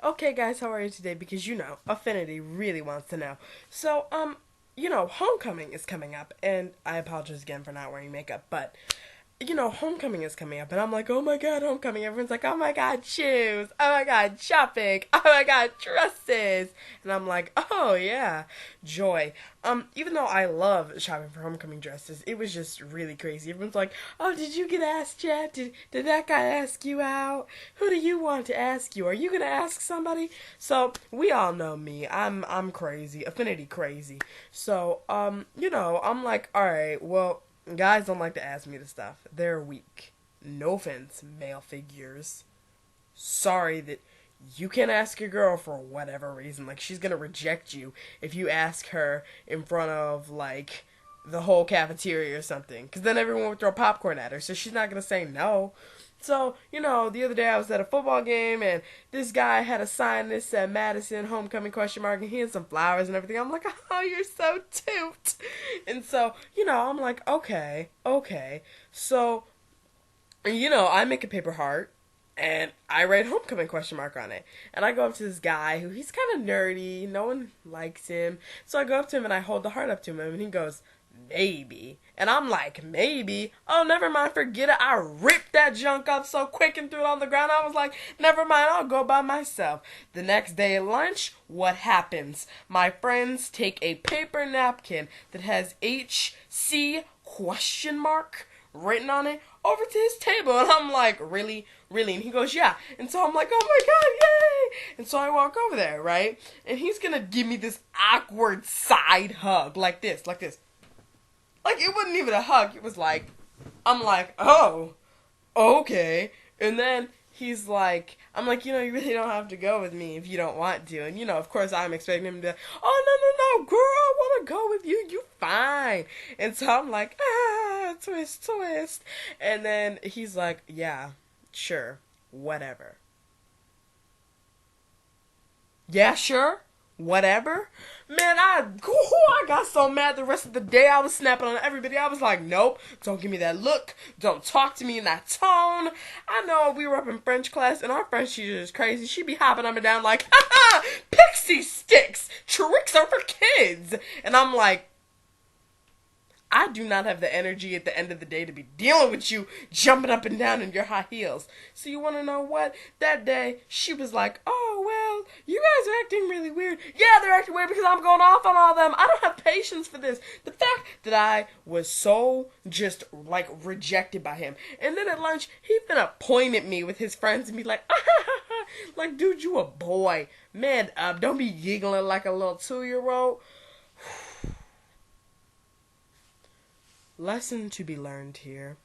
Okay, guys, how are you today? Because Affinity really wants to know. So, homecoming is coming up, and I apologize again for not wearing makeup, but homecoming is coming up, and I'm like, oh my god, homecoming. Everyone's like, oh my god, shoes. Oh my god, shopping. Oh my god, dresses. And I'm like, oh yeah, joy. Even though I love shopping for homecoming dresses, it was just really crazy. Everyone's like, oh, did you get asked yet? Did that guy ask you out? Who do you want to ask you? Are you gonna ask somebody? So we all know me. I'm crazy, affinity crazy. So I'm like, all right, well. Guys don't like to ask me this stuff. They're weak. No offense, male figures. Sorry that you can't ask your girl for whatever reason. Like, she's gonna reject you if you ask her in front of, like, the whole cafeteria or something. Because then everyone would throw popcorn at her, so she's not gonna say no. So, the other day I was at a football game and this guy had a sign that said Madison, homecoming question mark, and he had some flowers and everything. I'm like, oh, you're so cute. And so, I'm like, okay. So, I make a paper heart and I write homecoming question mark on it. And I go up to this guy who he's kind of nerdy. No one likes him. So I go up to him and I hold the heart up to him and he goes, maybe. And I'm like, maybe? Oh, never mind, forget it. I ripped that junk up so quick and threw it on the ground. I was like, never mind, I'll go by myself. The next day at lunch, what happens? My friends take a paper napkin that has HC question mark written on it over to his table. And I'm like, really? Really? And he goes, yeah. And so I'm like, oh my god, yay! And so I walk over there, right? And he's gonna give me this awkward side hug, like this. Like, it wasn't even a hug. It was like, I'm like, oh, okay. And then he's like, I'm like, you really don't have to go with me if you don't want to. And, of course, I'm expecting him to, oh, no, girl, I want to go with you. You fine. And so I'm like, twist. And then he's like, yeah, sure, whatever. Yeah, sure. Whatever. Man, I got so mad the rest of the day. I was snapping on everybody. I was like, nope, don't give me that look. Don't talk to me in that tone. I know we were up in French class, and our French teacher is crazy. She be hopping up and down like, pixie sticks. Tricks are for kids. And I'm like, I do not have the energy at the end of the day to be dealing with you jumping up and down in your high heels. So you want to know what? That day, she was like, oh, well, you guys are acting really weird. Yeah, they're acting weird because I'm going off on all of them. I don't have patience for this. The fact that I was so just, like, rejected by him. And then at lunch, he finna point at me with his friends and be like, like, dude, you a boy. Man, don't be giggling like a little 2-year-old. Lesson to be learned here.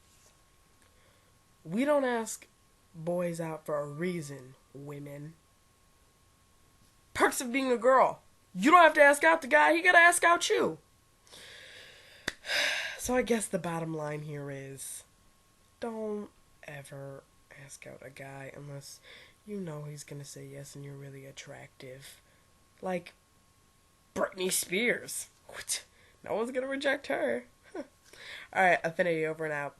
We don't ask boys out for a reason, women. Perks of being a girl. You don't have to ask out the guy, he gotta ask out you. So I guess the bottom line here is, don't ever ask out a guy unless you know he's gonna say yes and you're really attractive. Like Britney Spears. No one's gonna reject her. Alright, Affinity over and out.